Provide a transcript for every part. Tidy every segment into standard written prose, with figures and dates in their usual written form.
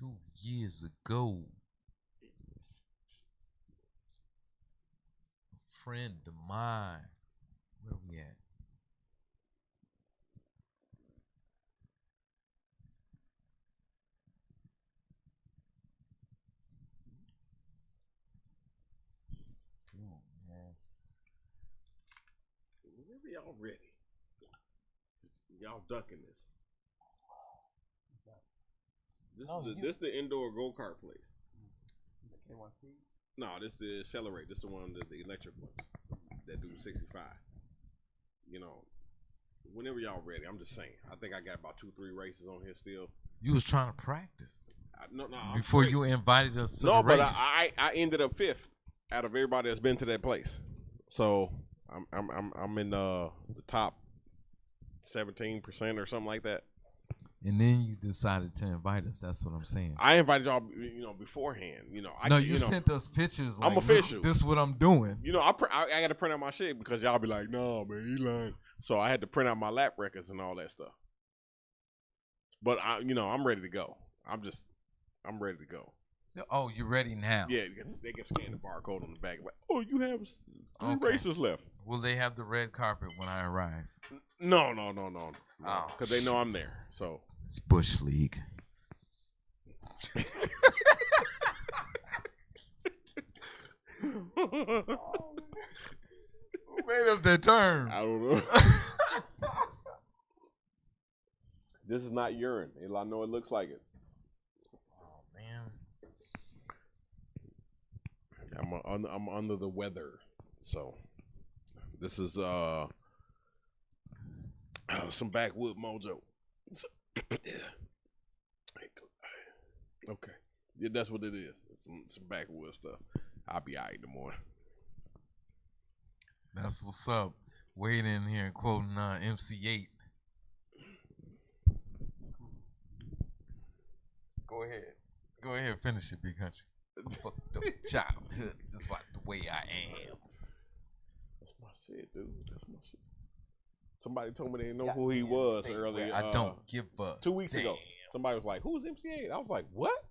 2 years ago, a friend of mine, where we at? Whenever y'all ready. Y'all ducking this. This is the indoor go-kart place. The K1 Speed? No, this is Accelerate. This is the one, the electric one that do 65. You know, whenever y'all ready, I'm just saying. I think I got about 2-3 races on here still. You was trying to practice. No, before you invited us to the No, but race. I ended up 5th out of everybody that's been to that place. So I'm in the top 17% or something like that. And then you decided to invite us. That's what I'm saying. I invited y'all, beforehand. You sent us pictures. Like, I'm official. This is what I'm doing. I got to print out my shit because y'all be like, no, man, he lying. So I had to print out my lap records and all that stuff. But I'm ready to go. I'm ready to go. Oh, you're ready now? Yeah, they can scan the barcode on the back. Like, oh, you have 3 races left. Will they have the red carpet when I arrive? No. Because they know I'm there. So it's Bush League. Who made up that term? I don't know. This is not urine. I know it looks like it. Oh man. I'm under the weather, so this is some backwood mojo. Okay, yeah, that's what it is. Some backwood stuff. I'll be alright in the morning. That's what's up. Wade in here and quoting MC8. Go ahead, finish it, Big Country. Fucked up childhood. That's the way I am. That's my shit, dude. That's my shit. Somebody told me they didn't know who he was earlier. I don't give a 2 weeks ago. Somebody was like, "Who's MC8?" I was like, "What?"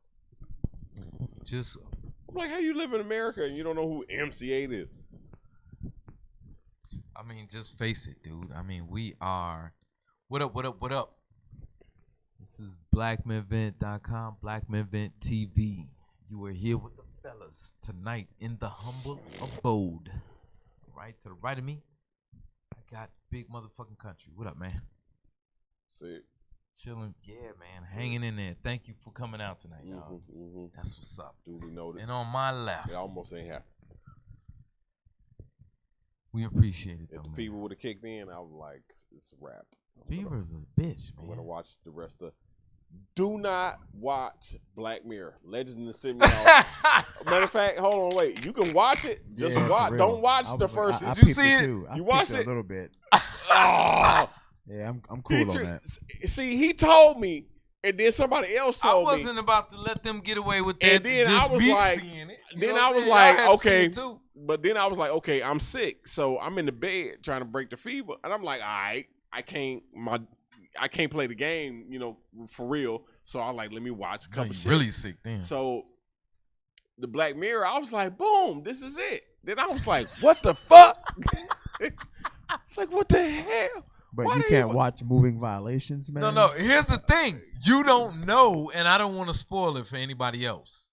I'm like, "How you live in America and you don't know who MC8 is?" I mean, just face it, dude. I mean, we are. What up? This is BlackMenVent.com, BlackMenVentTV. You are here with the fellas tonight in the humble abode. Right to the right of me, I got Big Motherfucking Country. What up, man? See, chilling. Yeah, man, hanging in there. Thank you for coming out tonight, y'all. That's what's up. Duly noted. And on my left, it almost ain't happened. We appreciate it. If the fever would have kicked in, I was like, it's a wrap. Fever's a bitch, man. I'm gonna watch the rest of. Do not watch Black Mirror. Legend of the Simeon. Matter of fact, hold on, wait. You can watch it. Just watch. Don't watch the first. I Did you see it? Too. You watched it a little bit. Oh. Yeah, I'm cool on that. See, he told me, and then somebody else told me. I wasn't about to let them get away with that. And then I was like, okay. But then I was like, okay, I'm sick, so I'm in the bed trying to break the fever, and I'm like, all right, I can't play the game, for real. So I was like, let me watch a couple shit. Really sick then. So the Black Mirror, I was like, boom, this is it. Then I was like, what the fuck? It's like, what the hell? But you can't watch moving violations, man. No. Here's the thing. You don't know, and I don't want to spoil it for anybody else.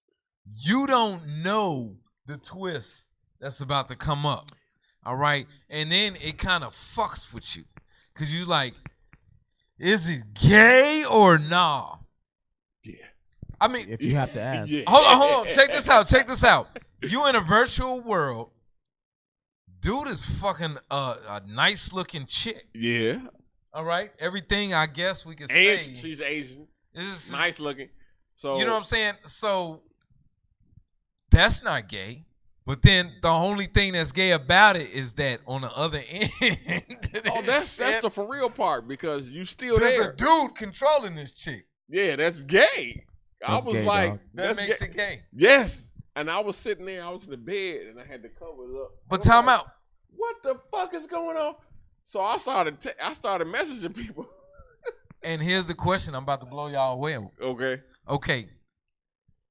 You don't know the twist that's about to come up. All right? And then it kind of fucks with you. Because you like, is it gay or nah? Yeah. I mean, if you have to ask. Yeah. Hold on. Check this out. You in a virtual world. Dude is fucking a nice looking chick. Yeah. All right. Everything I guess we can say. She's Asian. Nice looking. So you know what I'm saying? So that's not gay. But then the only thing that's gay about it is that on the other end. That's the for real part because you still there's there. A dude controlling this chick. Yeah, that's gay. I was gay, like, dog. That makes it gay. Yes. And I was sitting there, I was in the bed, and I had to cover it up. But time out. What the fuck is going on? So I started messaging people. And here's the question I'm about to blow y'all away. Okay. Okay.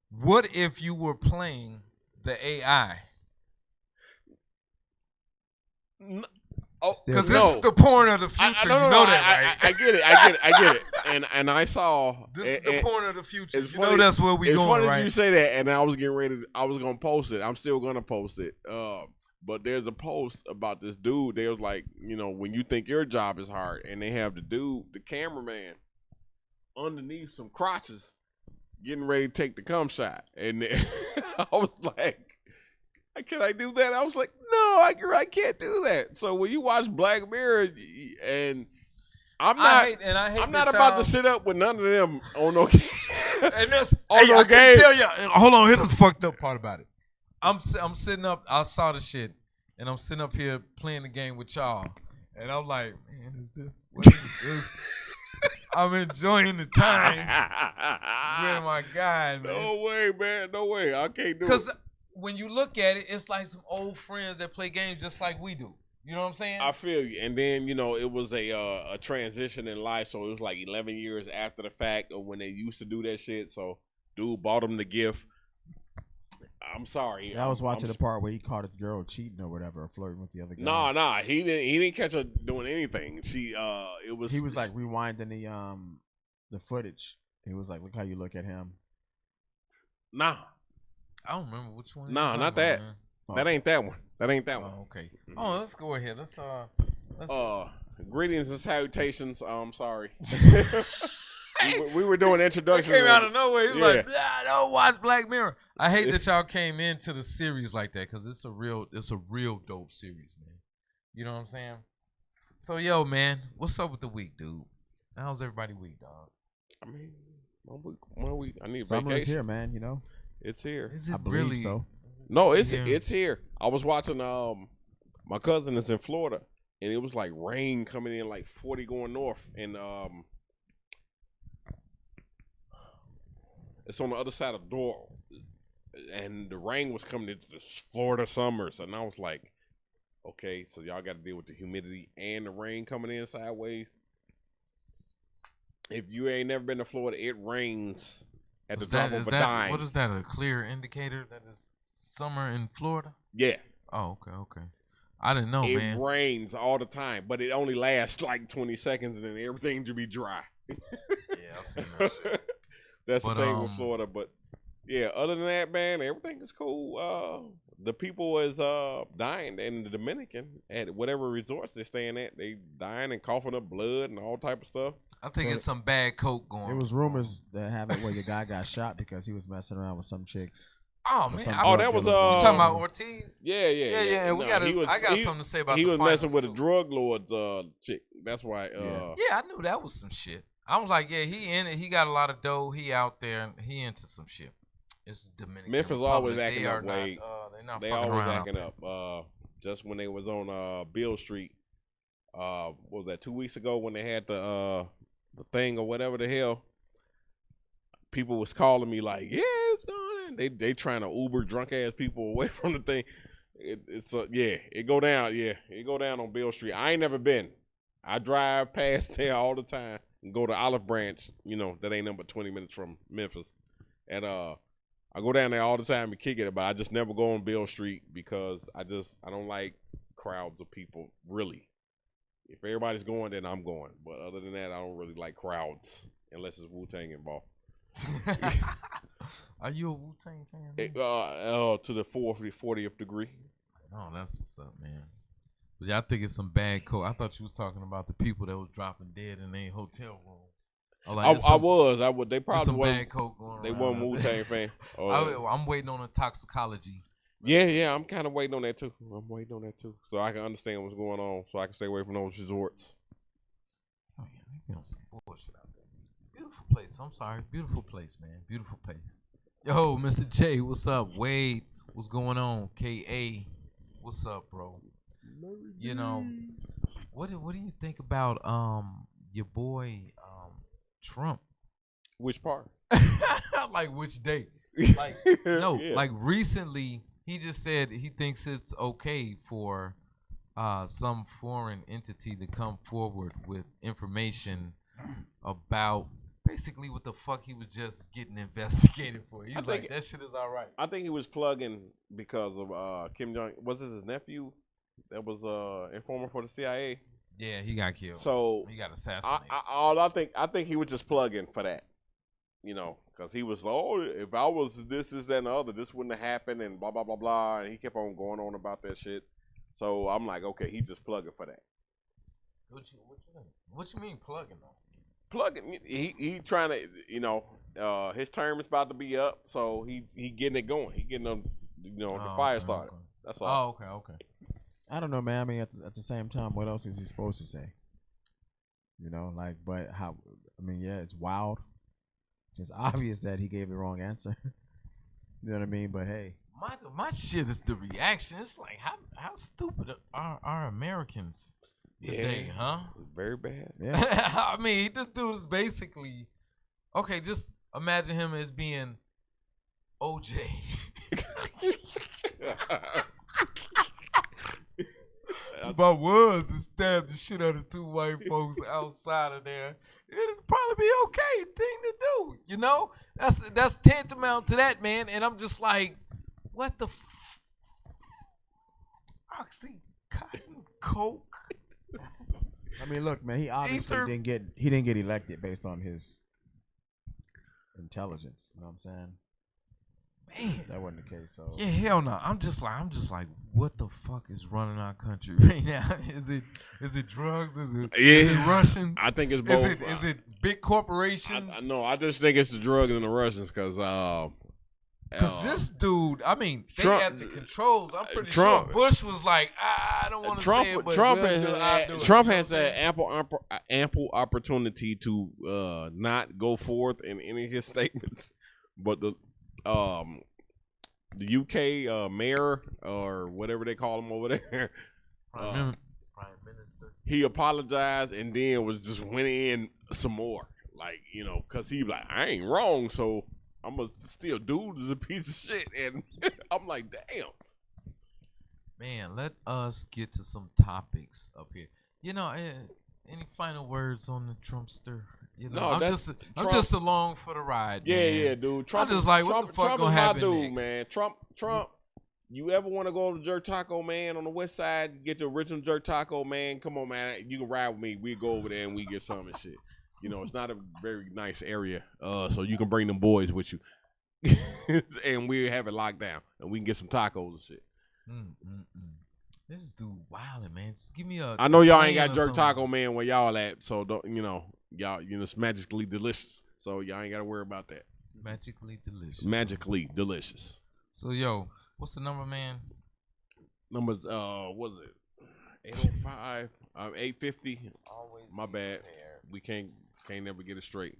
What if you were playing the AI? Because this is the porn of the future. Right? I get it. And I saw this is the porn of the future. You know that's where we going, right? It's funny you say that, and I was getting ready. I was gonna post it. I'm still gonna post it. But there's a post about this dude. They was like, when you think your job is hard, and they have the dude, the cameraman, underneath some crotches, getting ready to take the cum shot, and I was like, can I do that? I was like, no, I can't do that. So when you watch Black Mirror, and I'm not about to sit up with none of them on no game. And that's on no game. Tell you, hold on, here's the fucked up part about it. I'm sitting up. I saw the shit, and I'm sitting up here playing the game with y'all, and I'm like, man, what is this? I'm enjoying the time with my guy, man. No way, man. No way. I can't do it. Because when you look at it, it's like some old friends that play games just like we do. You know what I'm saying? I feel you. And then, it was a transition in life. So it was like 11 years after the fact of when they used to do that shit. So dude bought him the gift. I'm sorry. Yeah, I was watching the part where he caught his girl cheating or whatever, or flirting with the other guy. Nah. He didn't catch her doing anything. He was like rewinding the footage. He was like, look how you look at him. Nah. I don't remember which one. Nah, not that. That ain't that one. That ain't that one. Okay. Oh, let's go ahead. Let's greetings and salutations. I'm sorry. we were doing introductions. Came out of nowhere. He was like, don't watch Black Mirror. I hate that y'all came into the series like that because it's a real dope series, man. You know what I'm saying? So, yo, man, what's up with the week, dude? How's everybody week, dog? I mean, one week. I need a Summer's vacation. here, man. It's here. Is it I believe really? so. No, it's here. I was watching. My cousin is in Florida, and it was like rain coming in, like 40 going north, and it's on the other side of Doral, and the rain was coming into the Florida summers, and I was like, okay, so y'all got to deal with the humidity and the rain coming in sideways. If you ain't never been to Florida, it rains at the drop of a dime. What is that? A clear indicator that it's summer in Florida? Yeah. Oh, okay. I didn't know, man. It rains all the time, but it only lasts like 20 seconds, and then everything should be dry. Yeah, I've seen that shit. That's the thing with Florida. But yeah, other than that, man, everything is cool. The people is dying in the Dominican at whatever resorts they're staying at. They dying and coughing up blood and all type of stuff. I think it's some bad coke going on. It was rumors that happened where the guy got shot because he was messing around with some chicks. Oh man! That was you talking about Ortiz? Yeah. I got something to say about. He was messing with a drug lord's chick. That's why. Yeah, I knew that was some shit. I was like, yeah, he in it. He got a lot of dough. He out there and he into some shit. It's Dominican. Memphis Republic. always acting up. Wade. They always acting up. Just when they was on Beale Street, what was that 2 weeks ago when they had the thing or whatever the hell? People was calling me like, yeah, it's going on. They trying to Uber drunk ass people away from the thing. It go down. Yeah, it go down on Beale Street. I ain't never been. I drive past there all the time and go to Olive Branch. That ain't nothing but 20 minutes from Memphis. And I go down there all the time and kick it, but I just never go on Beale Street because I don't like crowds of people, really. If everybody's going, then I'm going. But other than that, I don't really like crowds unless it's Wu-Tang involved. Are you a Wu-Tang fan? To the 40th degree. Oh, that's what's up, man. But yeah, I think it's some bad coke. I thought you was talking about the people that was dropping dead in their hotel rooms. I was. They probably some wasn't. Bad coke going they around. weren't Wu-Tang fan. I'm waiting on a toxicology. Yeah. I'm kind of waiting on that too. So I can understand what's going on. So I can stay away from those resorts. Oh yeah, maybe on some bullshit out there. Beautiful place. I'm sorry. Beautiful place, man. Beautiful place. Yo, Mr. J, what's up? Wade, what's going on? K.A., what's up, bro? What do you think about your boy Trump? Which part? Like which day? Like like recently he just said he thinks it's okay for some foreign entity to come forward with information about basically what the fuck he was just getting investigated for. He's like, that shit is all right. I think he was plugging because of Kim Jong. Was it his nephew that was informer for the CIA? Yeah, he got killed. So he got assassinated. I think he was just plugging for that. Because he was like, oh, if I was this, and the other, this wouldn't have happened, and blah, blah, blah, blah. And he kept on going on about that shit. So I'm like, okay, he just plugging for that. What you mean plugging, though? Plugging, he trying to, his term is about to be up, so he getting it going. He getting them, the fire started. Okay. That's all. Oh, okay. I don't know, man. I mean, at the same time, what else is he supposed to say? But how? I mean, yeah, it's wild. It's obvious that he gave the wrong answer. You know what I mean? But hey, my shit is the reaction. It's like how stupid are Americans today, huh? Very bad. Yeah. I mean, this dude is basically okay. Just imagine him as being OJ. If I was to stab the shit out of two white folks outside of there, it'd probably be okay thing to do. That's tantamount to that, man. And I'm just like, what the Oxycontin coke? I mean, look, man. He obviously didn't get elected based on his intelligence. You know what I'm saying? Man, that wasn't the case. So yeah, hell no. I'm just like, what the fuck is running our country right now? Is it drugs? Is it Russians? I think it's both. Is it big corporations? No, I just think it's the drugs and the Russians because this dude, I mean, they Trump, had the controls. I'm pretty sure Bush was like, I don't want to say it, but Trump has had ample opportunity to not go forth in any of his statements, but the UK mayor or whatever they call him over there, Prime Minister, he apologized and then went in some more, because he like, I ain't wrong, so I'm gonna still dude is a piece of shit, and I'm like, damn. Man, let us get to some topics up here. Any final words on the Trumpster? I'm just along for the ride. Yeah, man. Dude. Trump, I'm just like, what the fuck Trump gonna happen dude, next? man. Trump. You ever want to go to Jerk Taco, man, on the west side? Get the original Jerk Taco, man. Come on, man. You can ride with me. We go over there and we get some and shit. It's not a very nice area, so you can bring them boys with you, and we have it locked down, and we can get some tacos and shit. This dude wildin', man. Just give me a. I know y'all ain't got Jerk Taco, man, where y'all at, so don't y'all it's magically delicious, so y'all ain't got to worry about that. Magically delicious. Magically delicious. So yo, what's the number, man? Numbers what is it? 805, 850. Always. My bad. We can't never get it straight.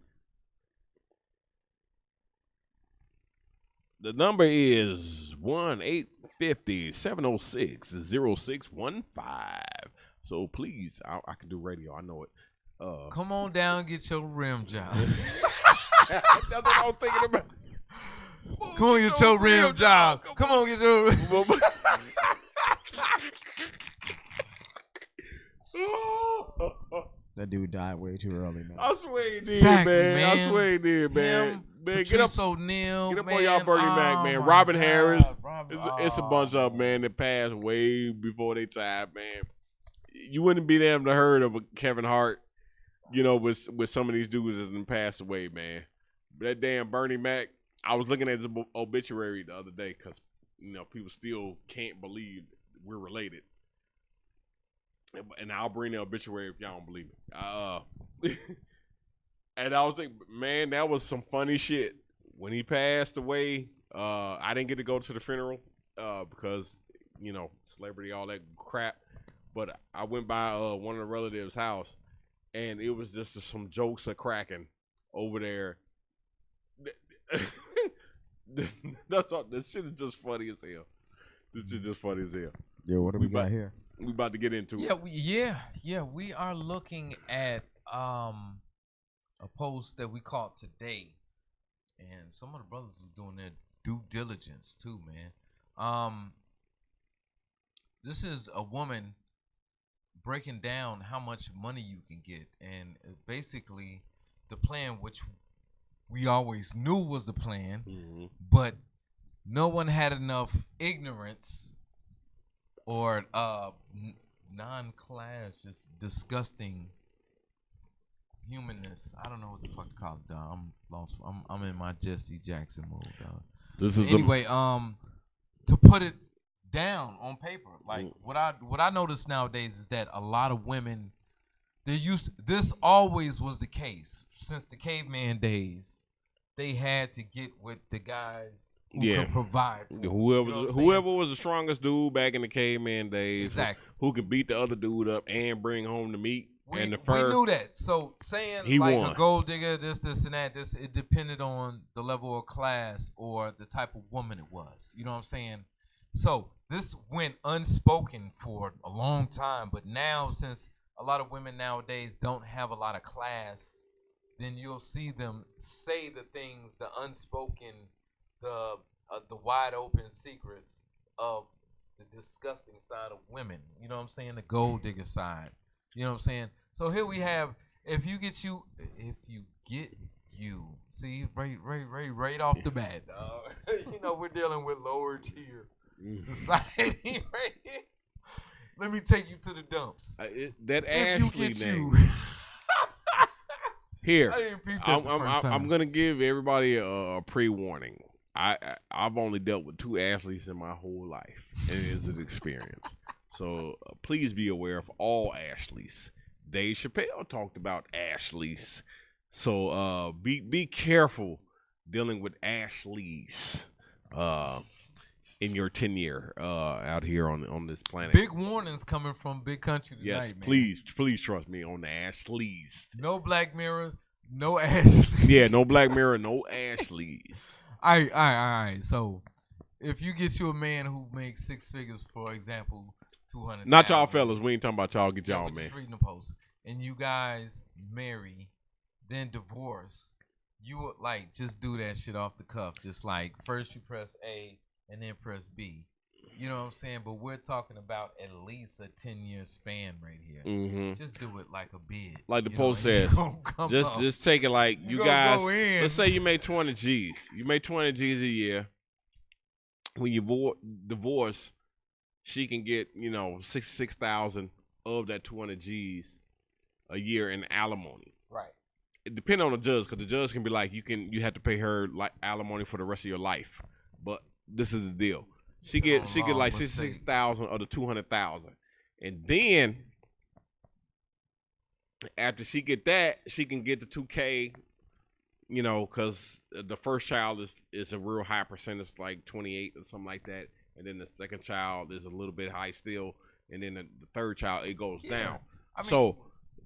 The number is 1-850-706-0615. So please, I can do radio. I know it. Come on down and get your rim job. That's what I was thinking about. Come on, get your rim job. Come on, get your. that dude died way too early, man. I swear he did, Exactly, man. man. I swear he did, man. Man, get up O'Neal, on y'all Bernie Mac, man. Robin Harris. It's a bunch of man that passed way before they time, man. You wouldn't be damn to heard of a Kevin Hart, with some of these dudes that done passed away, man. But that damn Bernie Mac, I was looking at his obituary the other day because, people still can't believe we're related. And I'll bring the obituary if y'all don't believe me. And I was thinking, man, that was some funny shit. When he passed away, I didn't get to go to the funeral because, celebrity, all that crap. But I went by one of the relatives' house, and it was just some jokes are cracking over there. That's all. This shit is just funny as hell. This shit just funny as hell. Yo, what do we got here? We about to get into it. We are looking at a post that we caught today, and some of the brothers were doing their due diligence too, man. This is a woman breaking down how much money you can get, and basically the plan, which we always knew was the plan, but no one had enough ignorance or non-class, just disgusting humanness. I don't know what the fuck to call it, dog. I'm lost. I'm in my Jesse Jackson mode, dog. Anyway, to put it down on paper, like what I notice nowadays is that a lot of women, this always was the case since the caveman days. They had to get with the guys who could provide. Whoever was the strongest dude back in the caveman days, exactly, who could beat the other dude up and bring home the meat and the we fur. knew that. So saying he like won. a gold digger, this and that, it depended on the level of class or the type of woman it was. You know what I'm saying? So this went unspoken for a long time, but now since a lot of women nowadays don't have a lot of class, then you'll see them say the things, the unspoken, the wide open secrets of the disgusting side of women. You know what I'm saying? The gold digger side. You know what I'm saying? So here we have, if you get you, see, right off the bat, you know, we're dealing with lower tier society right here. Let me take you to the dumps. Here, I'm gonna give everybody a pre-warning. I've only dealt with 2 Ashleys in my whole life, and it is an experience. So please be aware of all Ashleys. Dave Chappelle talked about Ashleys, so be careful dealing with Ashleys in your tenure out here on this planet. Big warnings coming from Big Country tonight, yes, man. Please trust me on the Ashleys. No Black Mirrors, no Ashleys. Yeah, no Black Mirror, no Ashleys. All right. So if you get you a man who makes 6 figures, for example, 200. Not y'all fellas. We ain't talking about y'all. Get y'all, man. Just reading the post, and you guys marry, then divorce. You would like just do that shit off the cuff. Just like first you press A and then press B. You know what I'm saying? But we're talking about at least a 10-year span right here. Just do it like a bid. Like the post says. Just take it like you guys. Let's say you make 20 G's. You make 20 G's a year. When you divorce, she can get, you know, $66,000 of that 200 G's a year in alimony. Right. It depends on the judge, because the judge can be like, you have to pay her like alimony for the rest of your life. But this is the deal. She get like $66,000 of the $200,000, and then after she get that, she can get the $2K. You know, because the first child is a real high percentage, like 28 or something like that, and then the second child is a little bit high still, and then the third child it goes down. I mean, so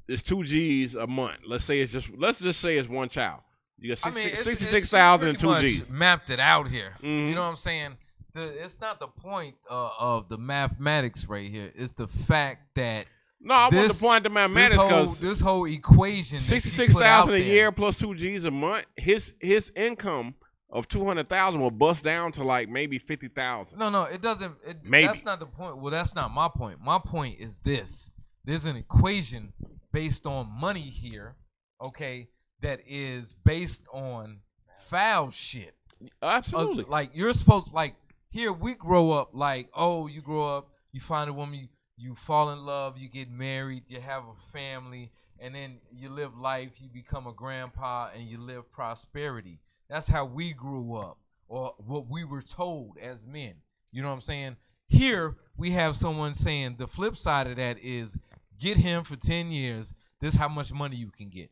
it's 2 G's a month. Let's just say it's one child. You got 66,000 and 2 G's. Mapped it out here. You know what I'm saying? It's not the point of the mathematics right here. It's the fact that I want to point to mathematics because this whole equation, 66,000 a year plus 2 G's a month. His income of 200,000 will bust down to like maybe 50,000. No, it doesn't. That's not the point. Well, that's not my point. My point is this: there's an equation based on money here, okay, that is based on foul shit. Absolutely. Like you're supposed like. Here we grow up like, you grow up, you find a woman, you fall in love, you get married, you have a family, and then you live life, you become a grandpa, and you live prosperity. That's how we grew up, or what we were told as men. You know what I'm saying? Here we have someone saying the flip side of that is get him for 10 years, this is how much money you can get.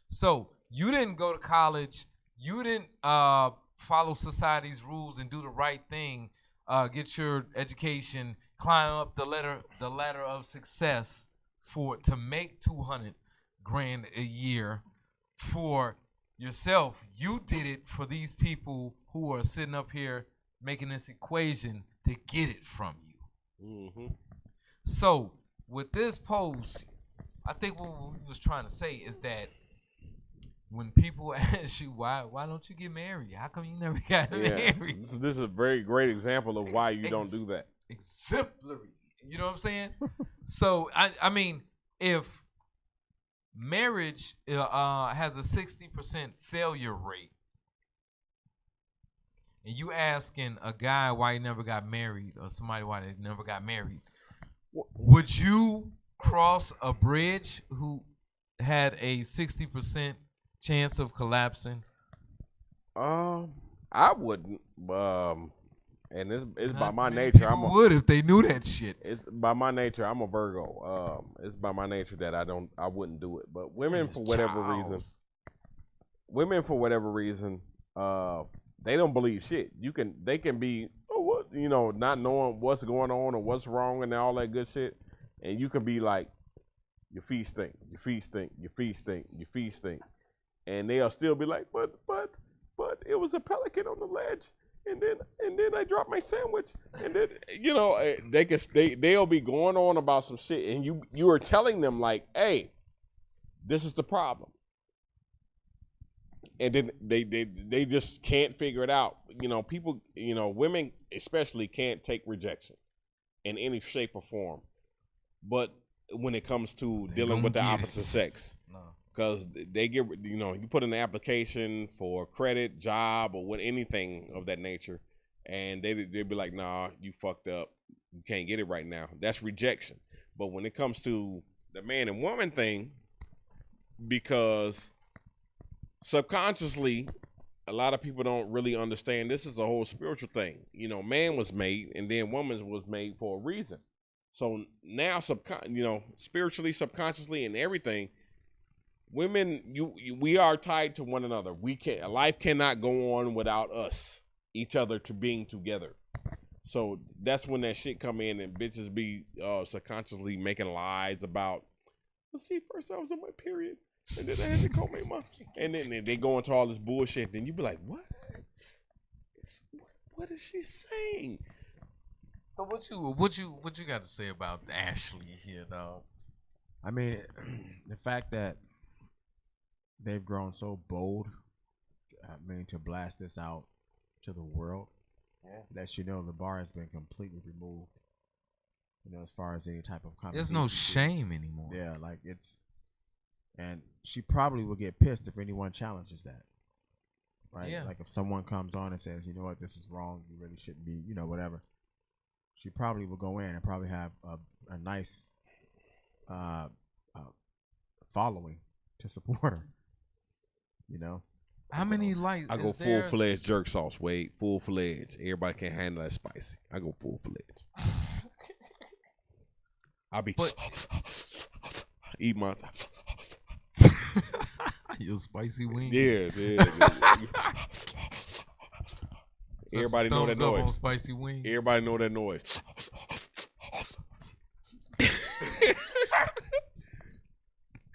So you didn't go to college, you didn't follow society's rules and do the right thing, get your education, climb up the ladder of success to make 200 grand a year for yourself. You did it for these people who are sitting up here making this equation to get it from you. So with this post, I think what we was trying to say is that when people ask you why don't you get married? How come you never got married? This is a very great example of why you don't do that. Exemplary. You know what I'm saying? So I mean, if marriage has a 60% failure rate. And you asking a guy why he never got married or somebody why they never got married, would you cross a bridge who had a 60% chance of collapsing? I wouldn't. And it's by my Many nature. People would if they knew that shit. It's by my nature. I'm a Virgo. It's by my nature that I wouldn't do it. But women, for whatever reason, they don't believe shit. They can be, not knowing what's going on or what's wrong and all that good shit, and you can be like, your feet stink, your feet stink, your feet stink, your feet stink, and they'll still be like, but it was a pelican on the ledge. And then I dropped my sandwich, and then they'll be going on about some shit, and you are telling them like, hey, this is the problem, and then they just can't figure it out. People, women especially can't take rejection in any shape or form, but when it comes to dealing with the opposite sex. No. Because they get, you put in an application for credit, job, or anything of that nature, and they'd be like, nah, you fucked up. You can't get it right now. That's rejection. But when it comes to the man and woman thing, because subconsciously, a lot of people don't really understand this is a whole spiritual thing. Man was made, and then woman was made for a reason. So now, spiritually, subconsciously, and everything, women, we are tied to one another. Life cannot go on without each other being together. So that's when that shit come in and bitches be subconsciously making lies about, let's see, first I was on my period, and then I had to call my mom, and then they go into all this bullshit. Then you be like, what? What is she saying? So what you got to say about Ashley here, dog? I mean, the fact that they've grown so bold, to blast this out to the world, that the bar has been completely removed. As far as any type of there's no shame anymore. Yeah, like and she probably will get pissed if anyone challenges that, right? Yeah. Like if someone comes on and says, you know what, this is wrong, you really shouldn't be, whatever. She probably will go in and probably have a nice following to support her. How many likes? I go full-fledged jerk sauce, Wade. Full-fledged. Everybody can't handle that spicy. I go full-fledged. I'll be eat my your spicy wings. Yeah. Everybody know that noise. On spicy wings. Everybody know that noise.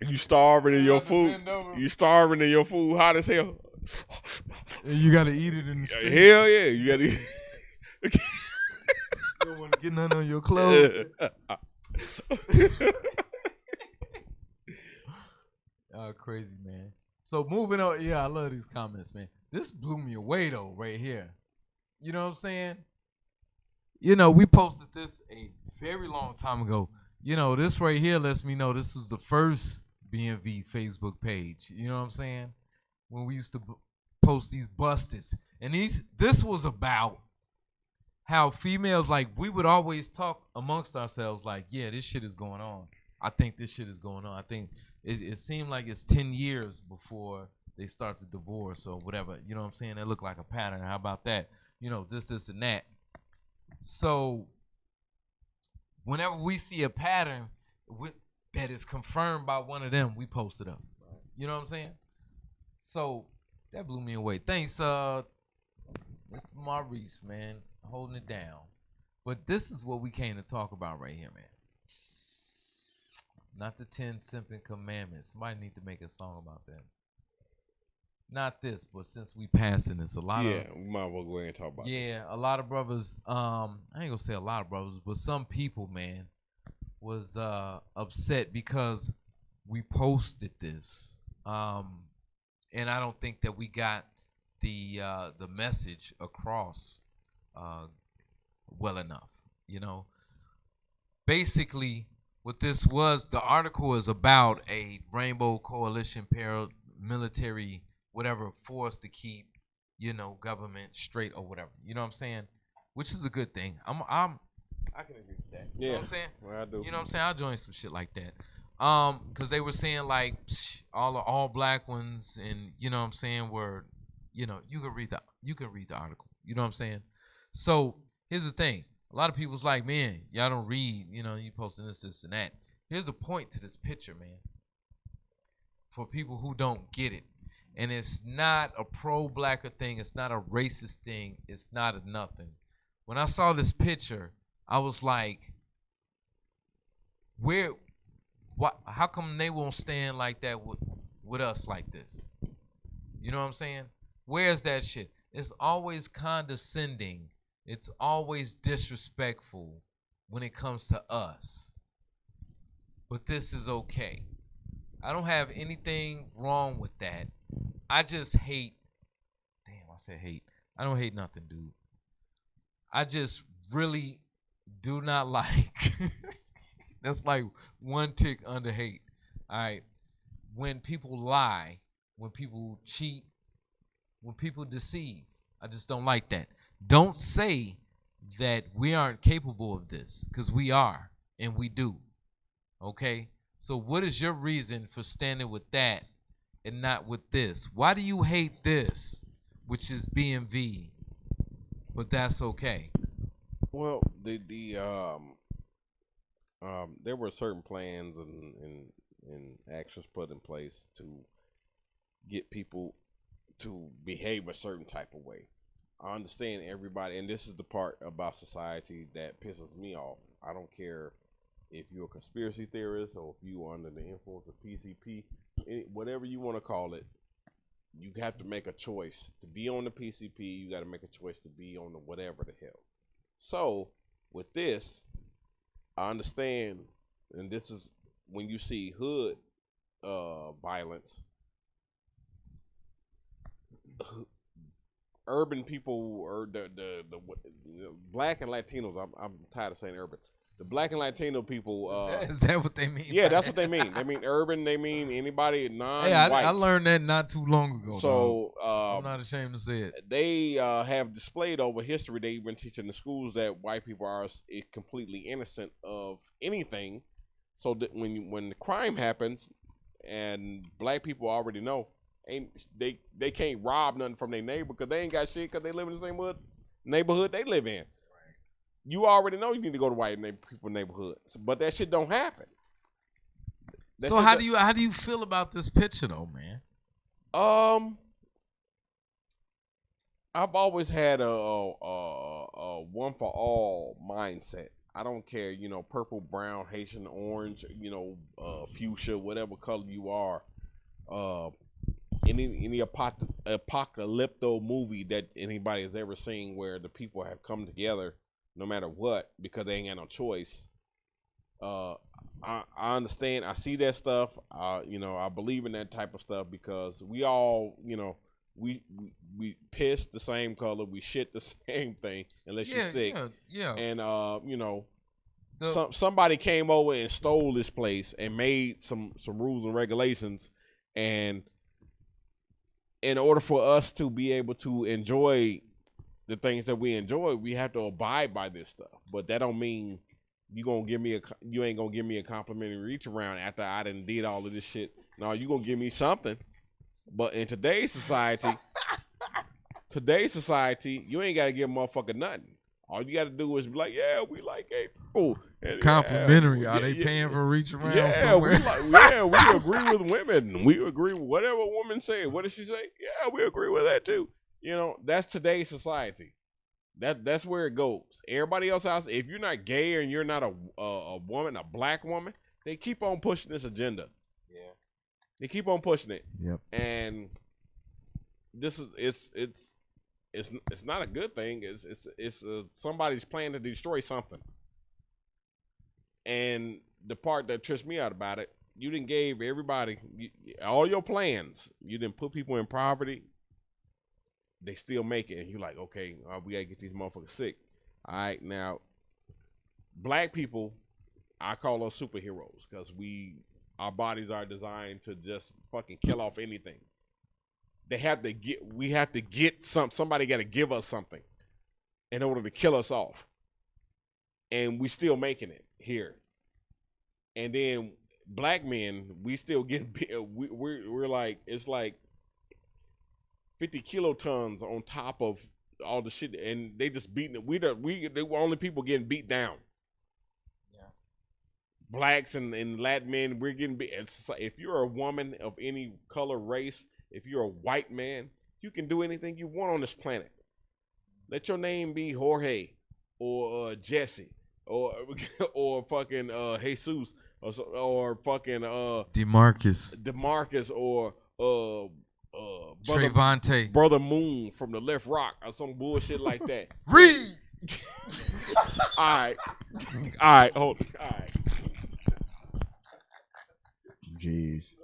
You starving in your food. You starving in your food hot as hell. You gotta eat it in the street. Hell yeah, you gotta eat it. You don't want to get none on your clothes. Crazy, man. So moving on. Yeah, I love these comments, man. This blew me away though, right here. You know what I'm saying? We posted this a very long time ago. This right here lets me know this was the first BMV Facebook page. You know what I'm saying? When we used to post these busters. And this was about how females, like, we would always talk amongst ourselves like, yeah, this shit is going on. I think this shit is going on. I think it seemed like it's 10 years before they start to divorce or whatever. You know what I'm saying? It looked like a pattern. How about that? This and that. So whenever we see a pattern that is confirmed by one of them, we post it up. You know what I'm saying? So that blew me away. Thanks, Mr. Maurice, man, holding it down. But this is what we came to talk about right here, man. Not the 10 simping commandments. Somebody need to make a song about that. Not this, but since we passing this, we might as well go ahead and talk about it. Yeah, a lot of brothers, I ain't gonna say a lot of brothers, but some people, man, was upset because we posted this. And I don't think that we got the message across well enough, Basically, what this was, the article is about a Rainbow Coalition paramilitary, whatever, force to keep, government straight or whatever. You know what I'm saying? Which is a good thing. I can agree with that. You know what I'm saying? Well, I do. You know what I'm saying? I'll join some shit like that. Cause they were saying like all black ones, and you know what I'm saying, were, you can read the article. You know what I'm saying? So here's the thing. A lot of people's like, man, y'all don't read, you posting this, and that. Here's the point to this picture, man. For people who don't get it. And it's not a pro-blacker thing. It's not a racist thing. It's not a nothing. When I saw this picture, I was like, how come they won't stand like that with us like this? You know what I'm saying? Where's that shit? It's always condescending. It's always disrespectful when it comes to us. But this is okay. I don't have anything wrong with that. I just hate. Damn, I said hate. I don't hate nothing, dude. I just really do not like. That's like one tick under hate. All right. When people lie, when people cheat, when people deceive, I just don't like that. Don't say that we aren't capable of this, because we are, and we do. Okay? So what is your reason for standing with that and not with this? Why do you hate this, which is BMV, but that's okay? Well, there were certain plans and actions put in place to get people to behave a certain type of way. I understand everybody, and this is the part about society that pisses me off. I don't care if you're a conspiracy theorist or if you are under the influence of PCP, whatever you want to call it. You have to make a choice to be on the PCP. You got to make a choice to be on the whatever the hell. So with this, I understand, and this is when you see hood violence, urban people, or the black and Latinos. I'm tired of saying urban. The black and Latino people. Is that what they mean? Yeah, that's what they mean. They mean urban. They mean anybody non-white. Hey, I learned that not too long ago. So I'm not ashamed to say it. They have displayed over history. They've been teaching the schools that white people are completely innocent of anything. So that when the crime happens, and black people already know, they can't rob nothing from their neighbor because they ain't got shit because they live in the same neighborhood they live in. You already know you need to go to white people neighborhoods, but that shit don't happen. So how do you feel about this picture though, man? I've always had a one for all mindset. I don't care, purple, brown, Haitian, orange, fuchsia, whatever color you are. Any apocalypto movie that anybody has ever seen where the people have come together no matter what because they ain't got no choice. I understand. I see that stuff. I believe in that type of stuff because we all, we piss the same color, we shit the same thing unless you're sick. Yeah. And somebody came over and stole this place and made some rules and regulations, and in order for us to be able to enjoy the things that we enjoy, we have to abide by this stuff. But that don't mean you ain't gonna give me a complimentary reach around after I done did all of this shit. No, you gonna give me something. But in today's society, you ain't gotta give a motherfucker nothing. All you gotta do is be like, yeah, we like gay people. Complimentary. Are they paying for reach around? Yeah, somewhere? we agree with women. We agree with whatever woman said. What did she say? Yeah, we agree with that too. That's today's society. That's where it goes. Everybody else out, if you're not gay and you're not a woman, a black woman, they keep on pushing this agenda. Yeah, they keep on pushing it. Yep. And this is it's not a good thing. It's somebody's plan to destroy something. And the part that trips me out about it, you didn't gave everybody all your plans. You didn't put people in poverty. They still make it, and you're like, okay, we gotta get these motherfuckers sick. All right, now, black people, I call us superheroes because our bodies are designed to just fucking kill off anything. We have to get somebody got to give us something in order to kill us off. And we still making it here. And then black men, we still get, we're like, it's like 50 kilotons on top of all the shit, and they just beating it. They were only people getting beat down. Yeah. Blacks and Latin men, we're getting beat. If you're a woman of any color, race, if you're a white man, you can do anything you want on this planet. Let your name be Jorge or Jesse or fucking Jesus or fucking Demarcus or Trayvonte, Brother Moon from the Left Rock or some bullshit like that. Reed. All right, hold on. All right. Jeez.